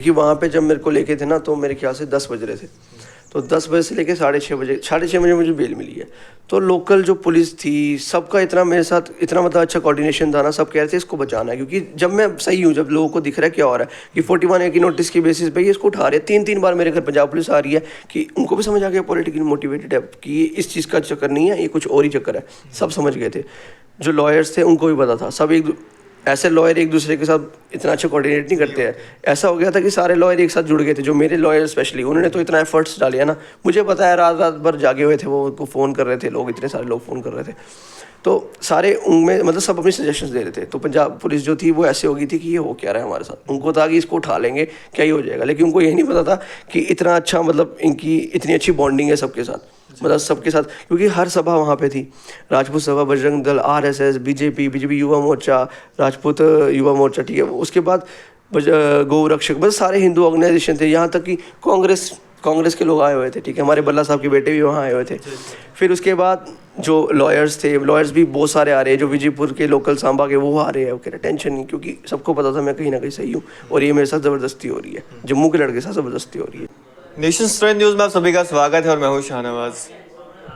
कि वहाँ पे जब मेरे को लेके थे ना तो मेरे ख्याल से 10 बज रहे थे, तो 10 बजे से लेके 6:30 बजे मुझे बेल मिली है। तो लोकल जो पुलिस थी सबका इतना मेरे साथ इतना मतलब अच्छा कोऑर्डिनेशन था ना, सब कह रहे थे इसको बचाना है, क्योंकि जब मैं सही हूँ, जब लोगों को दिख रहा है क्या हो रहा है कि 41A की नोटिस की बेसिस पे ये इसको उठा रहे हैं। 3 बार मेरे घर पंजाब पुलिस आ रही है कि उनको भी समझ आ गया पॉलिटिकली मोटिवेटेड है कि ये इस चीज़ का चक्कर नहीं है, ये कुछ और ही चक्कर है। सब समझ गए थे, जो लॉयर्स थे उनको भी पता था। सब ऐसे लॉयर एक दूसरे के साथ इतना अच्छा कोऑर्डिनेट नहीं करते हैं। ऐसा हो गया था कि सारे लॉयर एक साथ जुड़ गए थे, जो मेरे लॉयर स्पेशली, उन्होंने तो इतना एफर्ट्स डाले है ना। मुझे पता है रात रात भर जागे हुए थे वो, उनको फ़ोन कर रहे थे लोग, इतने सारे लोग फ़ोन कर रहे थे। तो सारे उनमें मतलब सब अपनी सजेशंस दे रहे थे। तो पंजाब पुलिस जो थी वो ऐसे हो गई थी कि ये हो क्या रहा है हमारे साथ। उनको था कि इसको उठा लेंगे क्या ही हो जाएगा, लेकिन उनको यही नहीं पता था कि इतना अच्छा मतलब इनकी इतनी अच्छी बॉन्डिंग है सबके साथ, मतलब सबके साथ। क्योंकि हर सभा वहाँ पे थी, राजपूत सभा, बजरंग दल, RSS, बीजेपी युवा मोर्चा, राजपूत युवा मोर्चा, ठीक है। उसके बाद गौ रक्षक, मतलब सारे हिंदू ऑर्गेनाइजेशन थे। यहाँ तक कि कांग्रेस के लोग आए हुए थे, ठीक है। हमारे बल्ला साहब के बेटे भी वहाँ आए हुए थे। फिर उसके बाद जो लॉयर्स थे, लॉयर्स भी बहुत सारे आ रहे हैं, जो विजयपुर के लोकल सांबा के वो आ रहे हैं। ओके, टेंशन नहीं, क्योंकि सबको पता था मैं कहीं ना कहीं सही हूँ और ये मेरे साथ ज़बरदस्ती हो रही है, जम्मू के लड़के के साथ ज़बरदस्ती हो रही है। नेशन स्ट्रेंथ न्यूज़ में आप सभी का स्वागत है और मैं हूं शाहनवाज।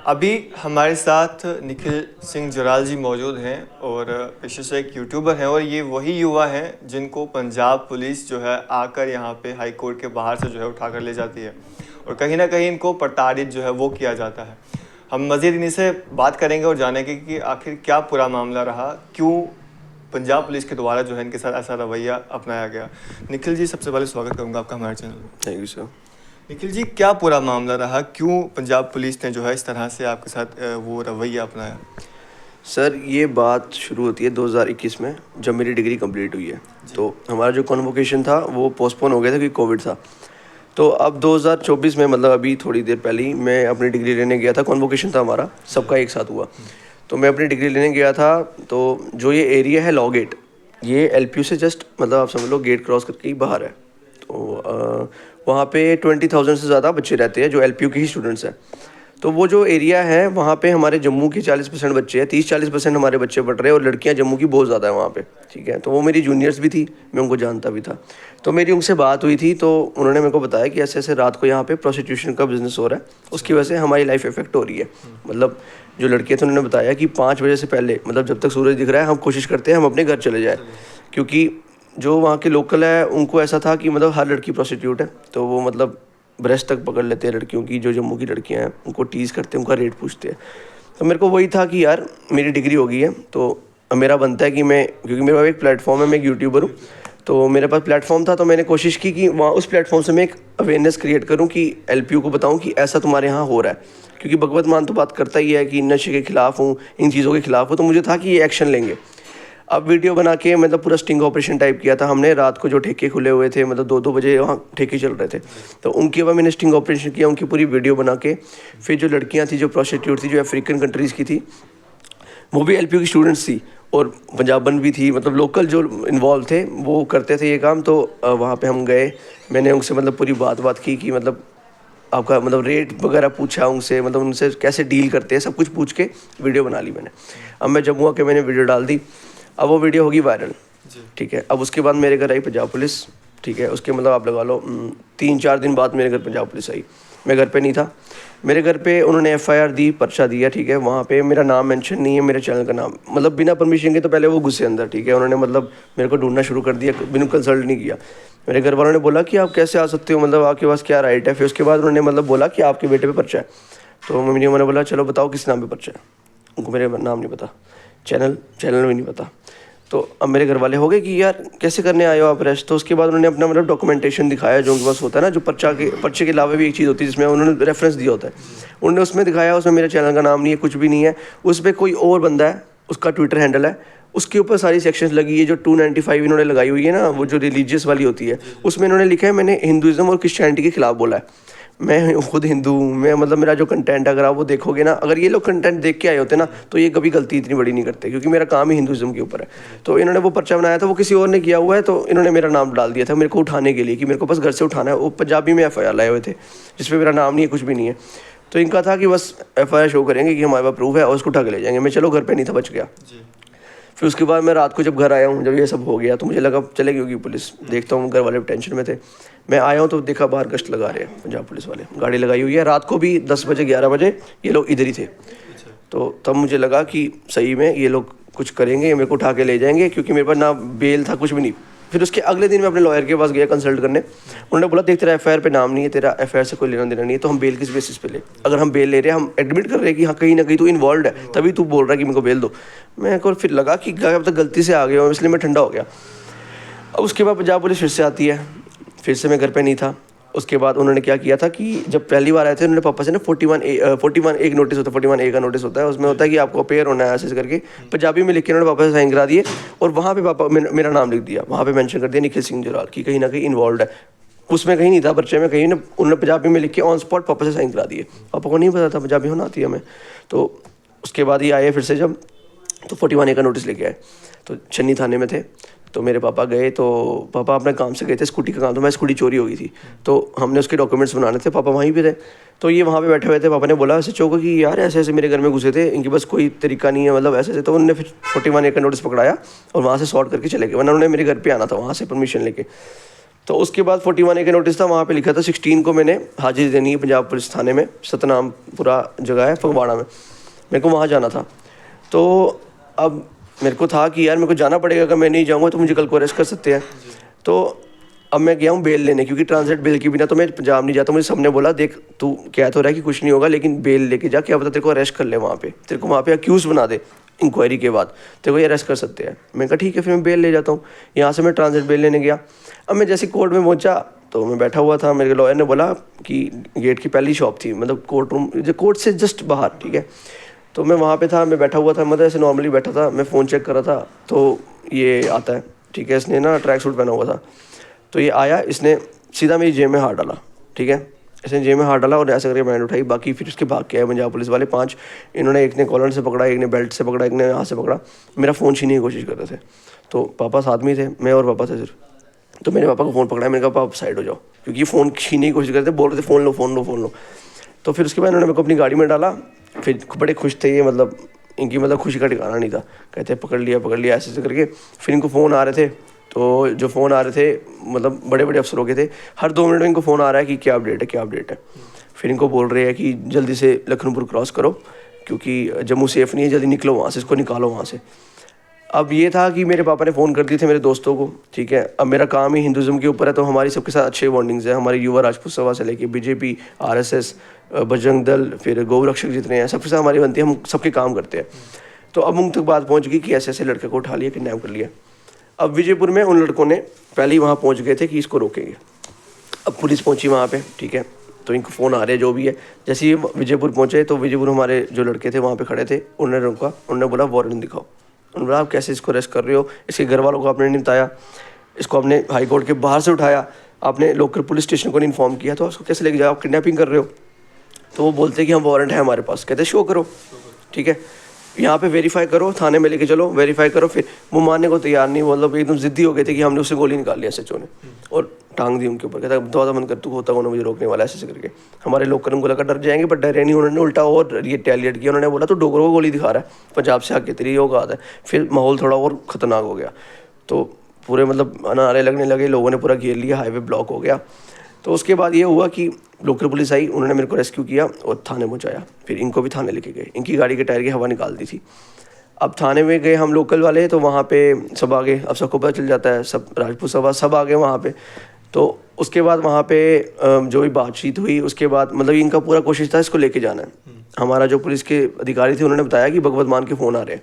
अभी हमारे साथ निखिल सिंह जराल जी मौजूद हैं और पेशे से एक यूट्यूबर हैं और ये वही युवा हैं जिनको पंजाब पुलिस जो है आकर यहाँ पे हाई कोर्ट के बाहर से जो है उठा कर ले जाती है और कहीं ना कहीं इनको प्रताड़ित जो है वो किया जाता है। हम मज़ीद इन्हीं से बात करेंगे और जानेंगे कि आखिर क्या पूरा मामला रहा, क्यों पंजाब पुलिस के द्वारा जो है इनके साथ ऐसा रवैया अपनाया गया। निखिल जी, सबसे पहले स्वागत करूँगा आपका हमारे चैनल में। Thank you sir. Nikhil ji, क्या पूरा मामला रहा, क्यों पंजाब पुलिस ने जो है इस तरह से आपके साथ वो रवैया अपनाया? सर ये बात शुरू होती है 2021 में, जब मेरी डिग्री कंप्लीट हुई है। तो हमारा जो कॉन्वोकेशन था वो पोस्टपोन हो गया था क्योंकि कोविड था। तो अब 2024 में, मतलब अभी थोड़ी देर पहले ही मैं अपनी डिग्री लेने गया था। कॉन्वोकेशन था हमारा, सबका एक साथ हुआ। तो मैं अपनी डिग्री लेने गया था। तो जो ये एरिया है लॉ गेट, ये LPU से जस्ट मतलब आप समझ लो गेट क्रॉस करके ही बाहर है। तो वहाँ पे 20,000 से ज़्यादा बच्चे रहते हैं जो LPU के ही स्टूडेंट्स हैं। तो वो जो एरिया है वहाँ पे हमारे जम्मू के 40% बच्चे हैं, 30-40% हमारे बच्चे पढ़ रहे हैं, और लड़कियाँ जम्मू की बहुत ज़्यादा है वहाँ पे, ठीक है। तो वो मेरी जूनियर्स भी थी, मैं उनको जानता भी था। तो मेरी उनसे बात हुई थी, तो उन्होंने मेरे को बताया कि ऐसे ऐसे रात को यहाँ पे प्रोस्टिट्यूशन का बिज़नेस हो रहा है, उसकी वजह से हमारी लाइफ इफेक्ट हो रही है। मतलब जो लड़कियाँ थे उन्होंने बताया कि 5 बजे से पहले, मतलब जब तक सूरज दिख रहा है, हम कोशिश करते हैं हम अपने घर चले जाए, क्योंकि जो वहाँ के लोकल है उनको ऐसा था कि मतलब हर लड़की प्रोस्टिट्यूट है। तो वो मतलब ब्रेस्ट तक पकड़ लेते हैं लड़कियों की, जो जम्मू की लड़कियां हैं उनको टीज़ करते हैं, उनका रेट पूछते हैं। तो मेरे को वही था कि यार मेरी डिग्री हो गई है, तो अब मेरा बनता है कि मैं, क्योंकि मेरे पास एक प्लेटफॉर्म है, मैं एक यूट्यूबर हूँ, तो मेरे पास प्लेटफॉर्म था। तो मैंने कोशिश की कि वहाँ उस प्लेटफॉर्म से मैं एक अवेयरनेस क्रिएट करूँ कि LPU को बताऊँ कि ऐसा तुम्हारे यहाँ हो रहा है। क्योंकि भगवत मान तो बात करता ही है कि नशे के खिलाफ हूँ, इन चीज़ों के खिलाफ हूँ, तो मुझे था कि ये एक्शन लेंगे। अब वीडियो बना के मतलब पूरा स्टिंग ऑपरेशन टाइप किया था हमने। रात को जो ठेके खुले हुए थे, मतलब 2-2 बजे वहाँ ठेके चल रहे थे, तो उनके बाद मैंने स्टिंग ऑपरेशन किया, उनकी पूरी वीडियो बना के। फिर जो लड़कियाँ थी जो प्रोस्टिट्यूट थी, जो अफ्रीकन कंट्रीज़ की थी, वो भी LPU की स्टूडेंट्स थी और पंजाबन भी थी, मतलब लोकल जो इन्वॉल्व थे वो करते थे ये काम। तो वहाँ पे हम गए, मैंने उनसे मतलब पूरी बात की कि मतलब आपका मतलब रेट वगैरह पूछा उनसे, मतलब उनसे कैसे डील करते हैं, सब कुछ पूछ के वीडियो बना ली मैंने। अब मैं जम्मू आके मैंने वीडियो डाल दी। अब वो वीडियो होगी वायरल, ठीक है। अब उसके बाद मेरे घर आई पंजाब पुलिस, ठीक है। उसके मतलब आप लगा लो 3-4 दिन बाद मेरे घर पंजाब पुलिस आई। मैं घर पे नहीं था, मेरे घर पे उन्होंने FIR दी, पर्चा दिया, ठीक है। वहाँ पे मेरा नाम मेंशन नहीं है, मेरे चैनल का नाम, मतलब बिना परमिशन के। तो पहले वो घुसे अंदर, ठीक है। उन्होंने मतलब मेरे को ढूंढना शुरू कर दिया, बिना कंसल्ट नहीं किया। मेरे घर वालों ने बोला कि आप कैसे आ सकते हो, मतलब आपके पास क्या राइट है। फिर उसके बाद उन्होंने मतलब बोला कि आपके बेटे पे पर्चा है। तो मम्मी ने बोला चलो बताओ किस नाम पे पर्चा है। उनको मेरे नाम नहीं पता, चैनल भी नहीं पता। तो अब मेरे घर वाले हो गए कि यार कैसे करने आए हो आप अरेस्ट। तो उसके बाद उन्होंने अपना मतलब डॉक्यूमेंटेशन दिखाया, जो उनके पास होता है ना, जो पर्चे के अलावा भी एक चीज़ होती है जिसमें उन्होंने रेफरेंस दिया होता है। उन्होंने उसमें दिखाया, उसमें मेरे चैनल का नाम नहीं है, कुछ भी नहीं है। उस पर कोई और बंदा है, उसका ट्विटर हैंडल है, उसके ऊपर सारी सेक्शंस लगी है। जो 295 इन्होंने लगाई हुई है ना, वो जो रिलीजियस वाली होती है, उसमें इन्होंने लिखा है मैंने हिंदुज़म और क्रिश्चियनिटी के खिलाफ बोला है। मैं खुद हिंदू हूँ, मैं मतलब मेरा जो कंटेंट अगर आप वो देखोगे ना, अगर ये लोग कंटेंट देख के आए होते ना, तो ये कभी गलती इतनी बड़ी नहीं करते, क्योंकि मेरा काम ही हिंदुज़म के ऊपर है। तो इन्होंने वो पर्चा बनाया था, वो किसी और ने किया हुआ है, तो इन्होंने मेरा नाम डाल दिया था मेरे को उठाने के लिए, कि मेरे को बस घर से उठाना है। वो पंजाबी में FIR लाए हुए थे जिसमें मेरा नाम नहीं है, कुछ भी नहीं है। तो इनका था कि बस FIR शो करेंगे कि हमारे पास प्रूफ है और उसको उठा के ले जाएंगे। मैं चलो घर पर नहीं था, बच गया। फिर उसके बाद मैं रात को जब घर आया हूँ, जब ये सब हो गया तो मुझे लगा चलेगी होगी पुलिस, देखता हूँ घर वाले टेंशन में थे। मैं आया हूँ तो देखा बाहर गश्त लगा रहे हैं पंजाब पुलिस वाले, गाड़ी लगाई हुई है। रात को भी 10 बजे 11 बजे ये लोग इधर ही थे। तो तब मुझे लगा कि सही में ये लोग कुछ करेंगे, ये मेरे को उठा के ले जाएंगे, क्योंकि मेरे पास ना बेल था, कुछ भी नहीं। फिर उसके अगले दिन मैं अपने लॉयर के पास गया कंसल्ट करने। उन्होंने बोला देख तेरा एफआईआर पे नाम नहीं है, तेरा एफआईआर से कोई लेना देना नहीं है, तो हम बेल किस बेसिस पे ले? अगर हम बेल ले रहे हैं, हम एडमिट कर रहे हैं कि हाँ कहीं ना कहीं तू इन्वॉल्व है, तभी तू बोल रहा है कि मेरे को बेल दो। मैं को फिर लगा कि अब तक गलती से आ गया हूँ, इसलिए मैं ठंडा हो गया। अब उसके बाद पंजाब पुलिस फिर से आती है, फिर से मैं घर पे नहीं था। उसके बाद उन्होंने क्या किया था कि जब पहली बार आए थे उन्होंने पापा से ना 41 एक नोटिस होता है, 41A का नोटिस होता है, उसमें होता है कि आपको अपेयर होना है ऐसे करके, पंजाबी में लिख के उन्होंने पापा से साइन करा दिए और वहाँ पे पापा मेरा नाम लिख दिया, वहाँ पे मेंशन कर दिया निखिल सिंह जुराल की कहीं ना कहीं इन्वॉल्व है। उसमें कहीं नहीं था पर्चे में, कहीं ना उन्होंने पंजाबी में लिख के ऑन स्पॉट पापा से साइन करा दिए। पापा को नहीं पता था पंजाबी होना आती है हमें। तो उसके बाद ये आए फिर से जब, तो 41A का नोटिस लेके आए। तो छन्नी थाने में थे, तो मेरे पापा गए, तो पापा अपने काम से गए थे, स्कूटी का काम, तो मैं स्कूटी चोरी हो गई थी, तो हमने उसके डॉक्यूमेंट्स बनाने थे, पापा वहीं पे थे। तो ये वहाँ पे बैठे हुए थे, पापा ने बोला SHO को कि यार ऐसे ऐसे मेरे घर में घुसे थे, इनके पास कोई तरीका नहीं है, मतलब ऐसे ऐसे। तो उन्होंने फिर 41A का नोटिस पकड़ाया और वहाँ से सॉर्ट करके चले गए, वरना उन्होंने मेरे घर पर आना था वहाँ से परमिशन लेके। तो उसके बाद 41A का नोटिस था, वहाँ पे लिखा था 16 को मैंने हाजिरी देनी है पंजाब पुलिस थाने में, सतनामपुरा जगह है फगवाड़ा में, मेरे को वहाँ जाना था। तो अब मेरे को था कि यार मेरे को जाना पड़ेगा, अगर मैं नहीं जाऊँगा तो मुझे कल को अरेस्ट कर सकते हैं। तो अब मैं गया हूँ बेल लेने, क्योंकि ट्रांजिट बेल के बिना तो मैं पंजाब नहीं जाता। मुझे सबने बोला देख तू कह तो रहा है कि कुछ नहीं होगा, लेकिन बेल लेके जा, क्या पता तेरे को अरेस्ट कर ले वहाँ पे, तेरे को वहाँ पे अक्यूज़ बना दे, इंक्वायरी के बाद तेरे को ये अरेस्ट कर सकते हैं। मैंने कहा ठीक है, फिर मैं बेल ले जाता हूँ। यहाँ से मैं ट्रांजिट बेल लेने गया। अब मैं जैसे कोर्ट में पहुँचा तो मैं बैठा हुआ था, मेरे लॉयर ने बोला कि गेट की पहली शॉप थी, मतलब कोर्ट रूम जो कोर्ट से जस्ट बाहर, ठीक है। तो मैं वहाँ पे था, मैं बैठा हुआ था, मतलब ऐसे नॉर्मली बैठा था, मैं फ़ोन चेक कर रहा था, तो ये आता है, ठीक है। इसने ना ट्रैक सूट पहना हुआ था, तो ये आया, इसने सीधा मेरी जेब में हाथ डाला, ठीक है। इसने जेब में हाथ डाला और ऐसे करके बैंड उठाई, बाकी फिर उसके भाग के आए पंजाब पुलिस वाले 5। इन्होंने एक ने कॉलर से पकड़ा, एक ने बेल्ट से पकड़ा, एक ने यहाँ से पकड़ा, मेरा फ़ोन छीनने की कोशिश कर रहे थे। तो पापा साथ में थे, मैं और पापा थे सिर्फ। तो मेरे पापा को फ़ोन पकड़ा, मैंने कहा पापा साइड हो जाओ, क्योंकि फ़ोन छीनने की कोशिश कर रहे थे, बोल रहे थे फ़ोन लो फ़ोन लो फ़ोन लो। तो फिर उसके बाद इन्होंने मेरे को अपनी गाड़ी में डाला, फिर बड़े खुश थे ये, मतलब इनकी मतलब खुशी का ठिकाना नहीं था, कहते पकड़ लिया ऐसे करके। फिर इनको फ़ोन आ रहे थे, तो जो फ़ोन आ रहे थे मतलब बड़े बड़े अफसरों के थे, हर 2 मिनट में इनको फ़ोन आ रहा है कि क्या अपडेट है क्या अपडेट है। फिर इनको बोल रहे हैं कि जल्दी से लखनपुर क्रॉस करो, क्योंकि जम्मू सेफ़ नहीं है, जल्दी निकलो वहाँ से, इसको निकालो वहाँ से। अब ये था कि मेरे पापा ने फ़ोन कर दिए थे मेरे दोस्तों को, ठीक है। अब मेरा काम ही हिंदुज़म के ऊपर है, तो हमारी सबके साथ अच्छे बॉन्डिंग्स है, हमारे युवा राजपूत सभा से लेके BJP, RSS, बजरंग दल, फिर गौरक्षक जितने हैं, सबके साथ हमारी बनती है, हम सबके काम करते हैं। तो अब उन तक बात पहुंच गई कि ऐसे ऐसे लड़के को उठा लिया, किडनैप कर लिया। अब विजयपुर में उन लड़कों ने पहले ही वहाँ पहुँच गए थे कि इसको रोकेंगे। अब पुलिस पहुँची वहाँ पे, ठीक है। तो इनको फ़ोन आ रहे हैं जो भी है। जैसे ही विजयपुर पहुँचे तो विजयपुर हमारे जो लड़के थे वहाँ पे खड़े थे, उन्होंने रोका, उन्होंने बोला वारंट दिखाओ। उन्होंने बोला आप कैसे इसको अरेस्ट कर रहे हो, इसके घर वालों को आपने नहीं बताया, इसको आपने हाई कोर्ट के बाहर से उठाया, आपने लोकल पुलिस स्टेशन को नहीं इन्फॉर्म किया, तो उसको कैसे लेके जाओ, आप किडनैपिंग कर रहे हो। तो वो बोलते हैं कि हम वारंट है हमारे पास, कहते शो करो, ठीक है, यहाँ पे वेरीफाई करो, थाने में लेके चलो, वेरीफाई करो। फिर वो मानने को तैयार नहीं, मतलब एकदम ज़िद्दी हो गए थे कि हमने उससे गोली निकाल लिया SHO ने और टांग दी उनके ऊपर। कहता दवा बंद कर, तू होता कौन मुझे रोकने वाला, ऐसे करके। हमारे लोग को लगा डर जाएंगे, पर डरे नहीं, उन्होंने उल्टा और ये टैलिएट किया। उन्होंने बोला तो डोगरों को गोली दिखा रहा है, पंजाब से आके तेरी योग आता है। फिर माहौल थोड़ा और ख़तरनाक हो गया, तो पूरे मतलब नारे लगने लगे, लोगों ने पूरा घेर लिया, हाईवे ब्लॉक हो गया। तो उसके बाद ये हुआ कि लोकल पुलिस आई, उन्होंने मेरे को रेस्क्यू किया और थाने पहुँचाया। फिर इनको भी थाने लेके गए, इनकी गाड़ी के टायर की हवा निकाल दी थी। अब थाने में गए हम लोकल वाले, तो वहाँ पे सब आ गए, अब सबको पता चल जाता है, सब राजपूत सभा सब आ गए वहाँ पे। तो उसके बाद वहाँ पे जो भी बातचीत हुई, उसके बाद मतलब इनका पूरा कोशिश था इसको लेके जाना है। हमारा जो पुलिस के अधिकारी थे उन्होंने बताया कि भगवत मान के फ़ोन आ रहे हैं।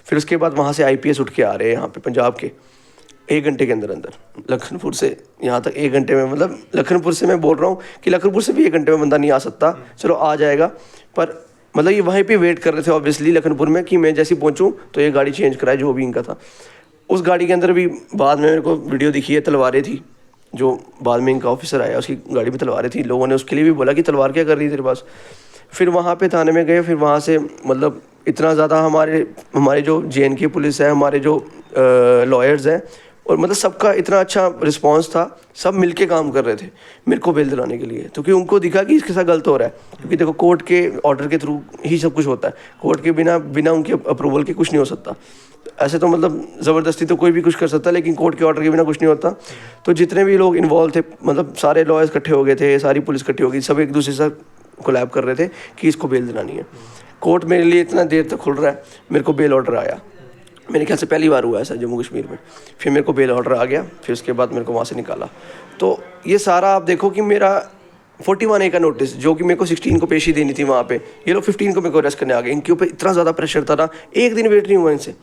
फिर उसके बाद वहाँ से IPS उठ के आ रहे हैं यहाँ पे पंजाब के, 1 घंटे के अंदर लखनपुर से यहाँ तक 1 घंटे में, मतलब लखनपुर से मैं बोल रहा हूँ कि लखनपुर से भी 1 घंटे में बंदा नहीं आ सकता, चलो आ जाएगा, पर मतलब ये वहीं पे वेट कर रहे थे ऑब्वियसली लखनपुर में कि मैं जैसे पहुंचूं तो ये गाड़ी चेंज कराए जो भी इनका था। उस गाड़ी के अंदर भी बाद में मेरे को वीडियो दिखी है, तलवारें थी, जो बाद में इनका ऑफिसर आया उसकी गाड़ी में तलवारें थी। लोगों ने उसके लिए भी बोला कि तलवार क्या कर रही है तेरे पास। फिर वहाँ पे थाने में गए, फिर वहाँ से मतलब इतना ज़्यादा हमारे जो JNK पुलिस है, हमारे जो लॉयर्स हैं, और मतलब सबका इतना अच्छा रिस्पांस था, सब मिलके काम कर रहे थे मेरे को बेल दिलाने के लिए, क्योंकि उनको दिखा कि इसके साथ गलत हो रहा है। क्योंकि देखो कोर्ट के ऑर्डर के थ्रू ही सब कुछ होता है, कोर्ट के बिना उनके अप्रूवल के कुछ नहीं हो सकता। ऐसे तो मतलब ज़बरदस्ती तो कोई भी कुछ कर सकता है, लेकिन कोर्ट के ऑर्डर के बिना कुछ नहीं होता। तो जितने भी लोग इन्वॉल्व थे, मतलब सारे लॉयर्स इकट्ठे हो गए थे, सारी पुलिस इकट्ठी हो गई, सब एक दूसरे से कोलैब कर रहे थे कि इसको बेल दिलानी है। कोर्ट मेरे लिए इतना देर तक खुल रहा है, मेरे को बेल ऑर्डर आया, मेरे ख्याल से पहली बार हुआ ऐसा जम्मू कश्मीर में। फिर मेरे को बेल ऑर्डर आ गया, फिर उसके बाद मेरे को वहाँ से निकाला। तो ये सारा आप देखो कि मेरा 41A का नोटिस, जो कि मेरे को 16 को पेशी देनी थी वहाँ पे, ये लोग 15 को मेरे को अरेस्ट करने आ गए। इनके ऊपर इतना ज़्यादा प्रेशर था ना, एक दिन वेट नहीं हुआ इनसे।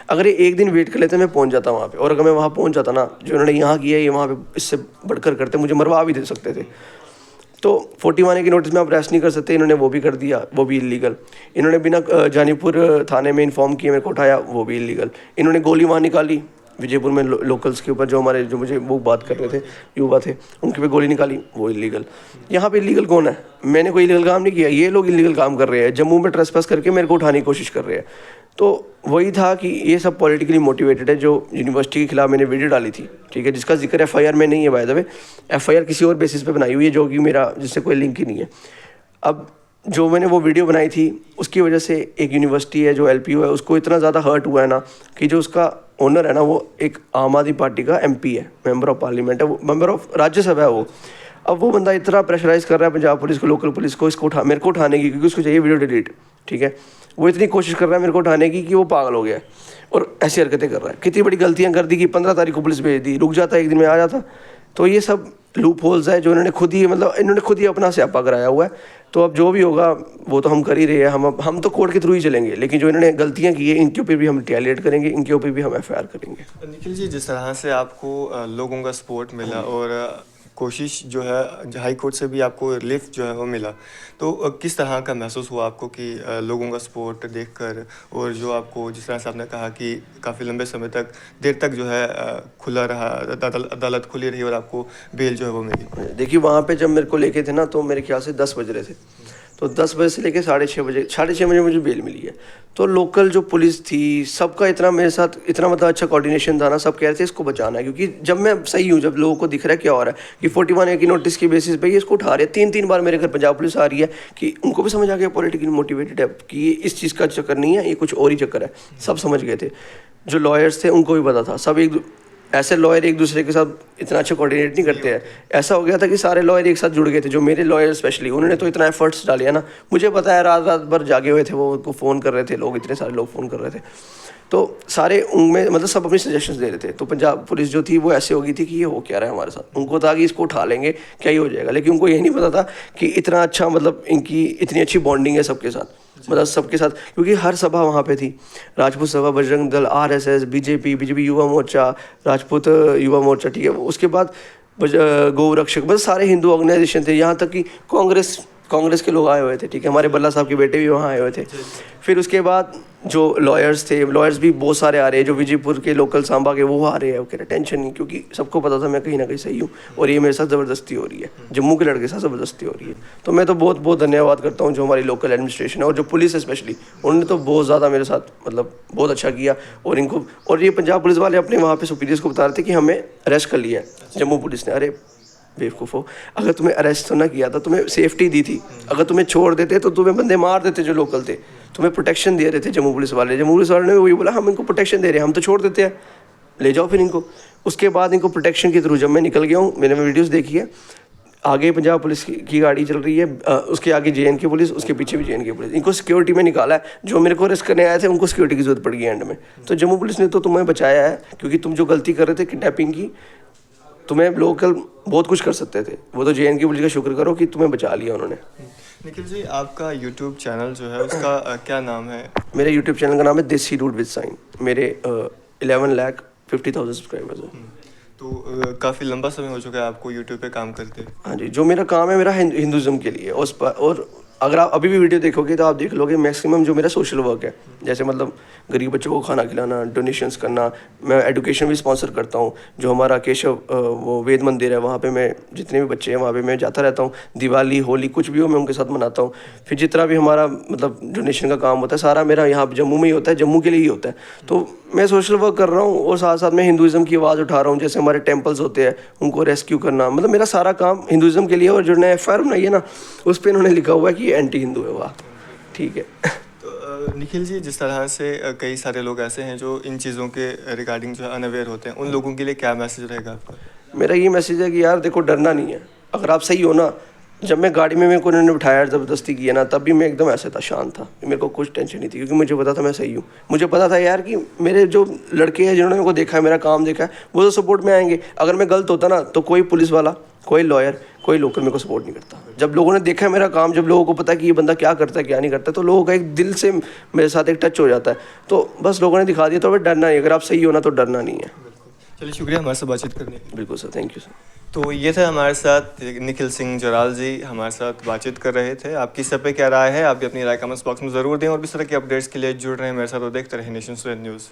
अगर ये एक दिन वेट कर लेते मैं पहुँच जाता वहाँ पे, और अगर मैं वहाँ पहुँच जाता ना, जो उन्होंने यहाँ किया ये वहाँ पे इससे बढ़कर करते, मुझे मरवा भी दे सकते थे। तो 41A की नोटिस में आप अरेस्ट नहीं कर सकते, इन्होंने वो भी कर दिया, वो भी इलीगल। इन्होंने बिना जानीपुर थाने में इन्फॉर्म किए मेरे को उठाया, वो भी इलीगल। इन्होंने गोली वहाँ निकाली विजयपुर में लोकल्स के ऊपर, जो मुझे वो बात कर रहे थे, युवा थे, उनके पे गोली निकाली, वो इलीगल। यहाँ पे इलीगल कौन है? मैंने कोई इलीगल काम नहीं किया, ये लोग इलीगल काम कर रहे हैं, जम्मू में ट्रेसपास करके मेरे को उठाने की कोशिश कर रहे हैं। तो वही था कि ये सब पॉलिटिकली मोटिवेटेड है। जो यूनिवर्सिटी के खिलाफ मैंने वीडियो डाली थी, ठीक है, जिसका जिक्र FIR में नहीं है, बाय द वे FIR किसी और बेसिस पे बनाई हुई है, जो कि मेरा जिससे कोई लिंक ही नहीं है। अब जो मैंने वो वीडियो बनाई थी, उसकी वजह से एक यूनिवर्सिटी है जो LPU है, उसको इतना ज़्यादा हर्ट हुआ है ना, कि जो उसका ओनर है ना, वो एक आम आदमी पार्टी का MP है, मेंबर ऑफ पार्लियामेंट है, वो मेंबर ऑफ राज्यसभा है वो। अब वो बंदा इतना प्रेशराइज कर रहा है पंजाब पुलिस को, लोकल पुलिस को, इसको मेरे को उठाने की, क्योंकि उसको चाहिए वीडियो डिलीट, ठीक है। वो इतनी कोशिश कर रहा है मेरे को उठाने की कि वो पागल हो गया है और ऐसी हरकतें कर रहा है। कितनी बड़ी गलतियां कर दी कि 15 तारीख को पुलिस भेज दी, रुक जाता एक दिन में आ जाता। तो ये सब लूप होल्स है जो इन्होंने खुद ही अपना स्यापा कराया हुआ है। तो अब जो भी होगा वो तो हम कर ही रहे हैं, हम तो कोर्ट के थ्रू ही चलेंगे, लेकिन जो इन्होंने गलतियां की है इनके ऊपर भी हम रिटेलिएट करेंगे, इनके ऊपर भी हम FIR करेंगे। निखिल जी, जिस तरह से आपको लोगों का सपोर्ट मिला और कोशिश जो है हाई कोर्ट से भी आपको रिलीफ जो है वो मिला, तो किस तरह का महसूस हुआ आपको कि लोगों का सपोर्ट देखकर, और जो आपको जिस तरह से आपने कहा कि काफ़ी लंबे समय तक देर तक जो है खुला रहा, अदालत खुली रही और आपको बेल जो है वो मिली? देखिए वहाँ पे जब मेरे को लेके थे ना, तो मेरे ख्याल से 10 बज रहे थे, तो 10 बजे से लेके 6:30 बजे मुझे बेल मिली है। तो लोकल जो पुलिस थी, सबका इतना मेरे साथ इतना मतलब अच्छा कोऑर्डिनेशन था ना, सब कह रहे थे इसको बचाना है, क्योंकि जब मैं सही हूँ, जब लोगों को दिख रहा है क्या हो रहा है कि 41A की नोटिस की बेसिस पे ये इसको उठा रहे हैं। 3 बार मेरे घर पंजाब पुलिस आ रही है, कि उनको भी समझ आ गया पॉलिटिकली मोटिवेटेड है कि ये इस चीज़ का चक्कर नहीं है, ये कुछ और ही चक्कर है। सब समझ गए थे, जो लॉयर्स थे उनको भी पता था। सब ऐसे लॉयर एक दूसरे के साथ इतना अच्छा कोऑर्डिनेट नहीं करते हैं। ऐसा हो गया था कि सारे लॉयर एक साथ जुड़ गए थे, जो मेरे लॉयर स्पेशली, उन्होंने तो इतना एफर्ट्स डाले है ना, मुझे पता है रात भर जागे हुए थे वो, उनको फ़ोन कर रहे थे लोग, इतने सारे लोग फ़ोन कर रहे थे। तो सारे उनमें मतलब सब अपनी सजेशंस दे रहे थे। तो पंजाब पुलिस जो थी वो ऐसे हो गई थी कि ये हो क्या रहा है हमारे साथ। उनको था कि इसको उठा लेंगे क्या ही हो जाएगा, लेकिन उनको ये नहीं पता था कि इतना अच्छा मतलब इनकी इतनी अच्छी बॉन्डिंग है सबके साथ, मतलब सबके साथ। क्योंकि हर सभा वहाँ पे थी, राजपूत सभा, बजरंग दल, RSS, बीजेपी युवा मोर्चा, राजपूत युवा मोर्चा, ठीक है। उसके बाद गौ रक्षक, मतलब सारे हिंदू ऑर्गेनाइजेशन थे, यहाँ तक कि कांग्रेस के लोग आए हुए थे, ठीक है। हमारे बल्ला साहब के बेटे भी वहाँ आए हुए थे। फिर उसके बाद जो लॉयर्स थे, लॉयर्स भी बहुत सारे आ रहे हैं, जो विजयपुर के लोकल सांबा के वो आ रहे हैं। वो कह रहे टेंशन नहीं, क्योंकि सबको पता था मैं कहीं ना कहीं सही हूँ और ये मेरे साथ ज़बरदस्ती हो रही है, जम्मू के लड़के के साथ ज़बरदस्ती हो रही है। तो मैं तो बहुत बहुत धन्यवाद करता हूँ जो हमारी लोकल एडमिनिस्ट्रेशन है और जो पुलिस है स्पेशली, उन्होंने तो बहुत ज़्यादा मेरे साथ मतलब बहुत अच्छा किया। और ये पंजाब पुलिस वाले अपने वहाँ पे सुपीरियर्स को बता रहे थे कि हमें अरेस्ट कर लिया है जम्मू पुलिस ने। अरे बेवकूफ़ो, अगर तुम्हें अरेस्ट तो ना किया था, तुम्हें सेफ्टी दी थी। अगर तुम्हें छोड़ देते तो तुम्हें बंदे मार देते जो लोकल थे। तुम्हें प्रोटेक्शन दे रहे थे जम्मू पुलिस वाले ने वही बोला हम इनको प्रोटेक्शन दे रहे हैं, हम तो छोड़ देते हैं, ले जाओ फिर इनको। उसके बाद इनको प्रोटेक्शन के थ्रू जब मैं निकल गया हूँ, मैंने वीडियोज़ देखी है, आगे पंजाब पुलिस की गाड़ी चल रही है, उसके आगे JNK पुलिस, उसके पीछे भी JNK पुलिस। इनको सिक्योरिटी में निकाला है। जो मेरे को अरेस्ट करने आए थे उनको सिक्योरिटी की जरूरत पड़ गई एंड में। तो जम्मू पुलिस ने तो तुम्हें बचाया है, क्योंकि तुम जो गलती कर रहे थे किडनैपिंग की, तुम्हें लोकल बहुत कुछ कर सकते थे। वो तो JNK पुलिस का शुक्र करो कि तुम्हें बचा लिया उन्होंने। निखिल जी, आपका यूट्यूब चैनल जो है उसका क्या नाम है? मेरे यूट्यूब चैनल का नाम है देसी रूट विद साइन। मेरे 11,50,000 सब्सक्राइबर्स हैं। तो काफ़ी लंबा समय हो चुका है आपको यूट्यूब पे काम करते? हाँ जी, जो मेरा काम है मेरा हिंदुज़म के लिए और अगर आप अभी भी वीडियो देखोगे तो आप देख लोगे मैक्सिमम जो मेरा सोशल वर्क है, जैसे मतलब गरीब बच्चों को खाना खिलाना, डोनेशंस करना, मैं एजुकेशन भी स्पॉन्सर करता हूँ। जो हमारा केशव वो वेद मंदिर है, वहाँ पे मैं जितने भी बच्चे हैं वहाँ पे मैं जाता रहता हूँ। दिवाली होली कुछ भी हो मैं उनके साथ मनाता हूँ। फिर जितना भी हमारा मतलब डोनेशन का काम होता है सारा मेरा यहाँ जम्मू में ही होता है, जम्मू के लिए ही होता है। तो मैं सोशल वर्क कर रहा हूँ और साथ साथ मैं हिंदुज़म की आवाज़ उठा रहा हूँ। जैसे हमारे टेम्पल्स होते हैं उनको रेस्क्यू करना, मतलब मेरा सारा काम हिंदुज़म के लिए। और जो नया एफ.आई.आर बनाई है ना, उस पर इन्होंने लिखा हुआ है कि एंटी हिंदू है। वाह, ठीक है। तो निखिल जी, जिस तरह से कई सारे लोग ऐसे हैं जो इन चीज़ों के रिगार्डिंग जो है अनअवेयर होते हैं, उन लोगों के लिए क्या मैसेज रहेगा आपका? मेरा ये मैसेज है कि यार देखो, डरना नहीं है। अगर आप सही हो ना, जब मैं गाड़ी में मेरे को उन्होंने बिठाया ज़बरदस्ती किया ना, तब भी मैं एकदम ऐसे था, शांत था, मेरे को कुछ टेंशन नहीं थी, क्योंकि मुझे पता था मैं सही हूँ। मुझे पता था यार कि मेरे जो लड़के हैं जिन्होंने मेरे को देखा है, मेरा काम देखा है, वो तो सपोर्ट में आएंगे। अगर मैं गलत होता ना तो कोई पुलिस वाला, कोई लॉयर, कोई लोकल मेरे को सपोर्ट नहीं करता। जब लोगों ने देखा है मेरा काम, जब लोगों को पता है कि ये बंदा क्या करता है क्या नहीं करता, तो लोगों का एक दिल से मेरे साथ एक टच हो जाता है। तो बस लोगों ने दिखा दिया, तो भाई डरना नहीं। अगर आप सही हो ना तो डरना नहीं है। चलिए, शुक्रिया हमारे साथ बातचीत करने के लिए। बिल्कुल सर, थैंक यू सर। तो ये थे हमारे साथ निखिल सिंह जराल जी, हमारे साथ बातचीत कर रहे थे। आपकी इस पे क्या राय है, आप भी अपनी राय कमेंट्स बॉक्स में ज़रूर दें, और भी इस तरह के अपडेट्स के लिए जुड़ रहे हैं मेरे साथ और देखते रहे नेशन न्यूज़।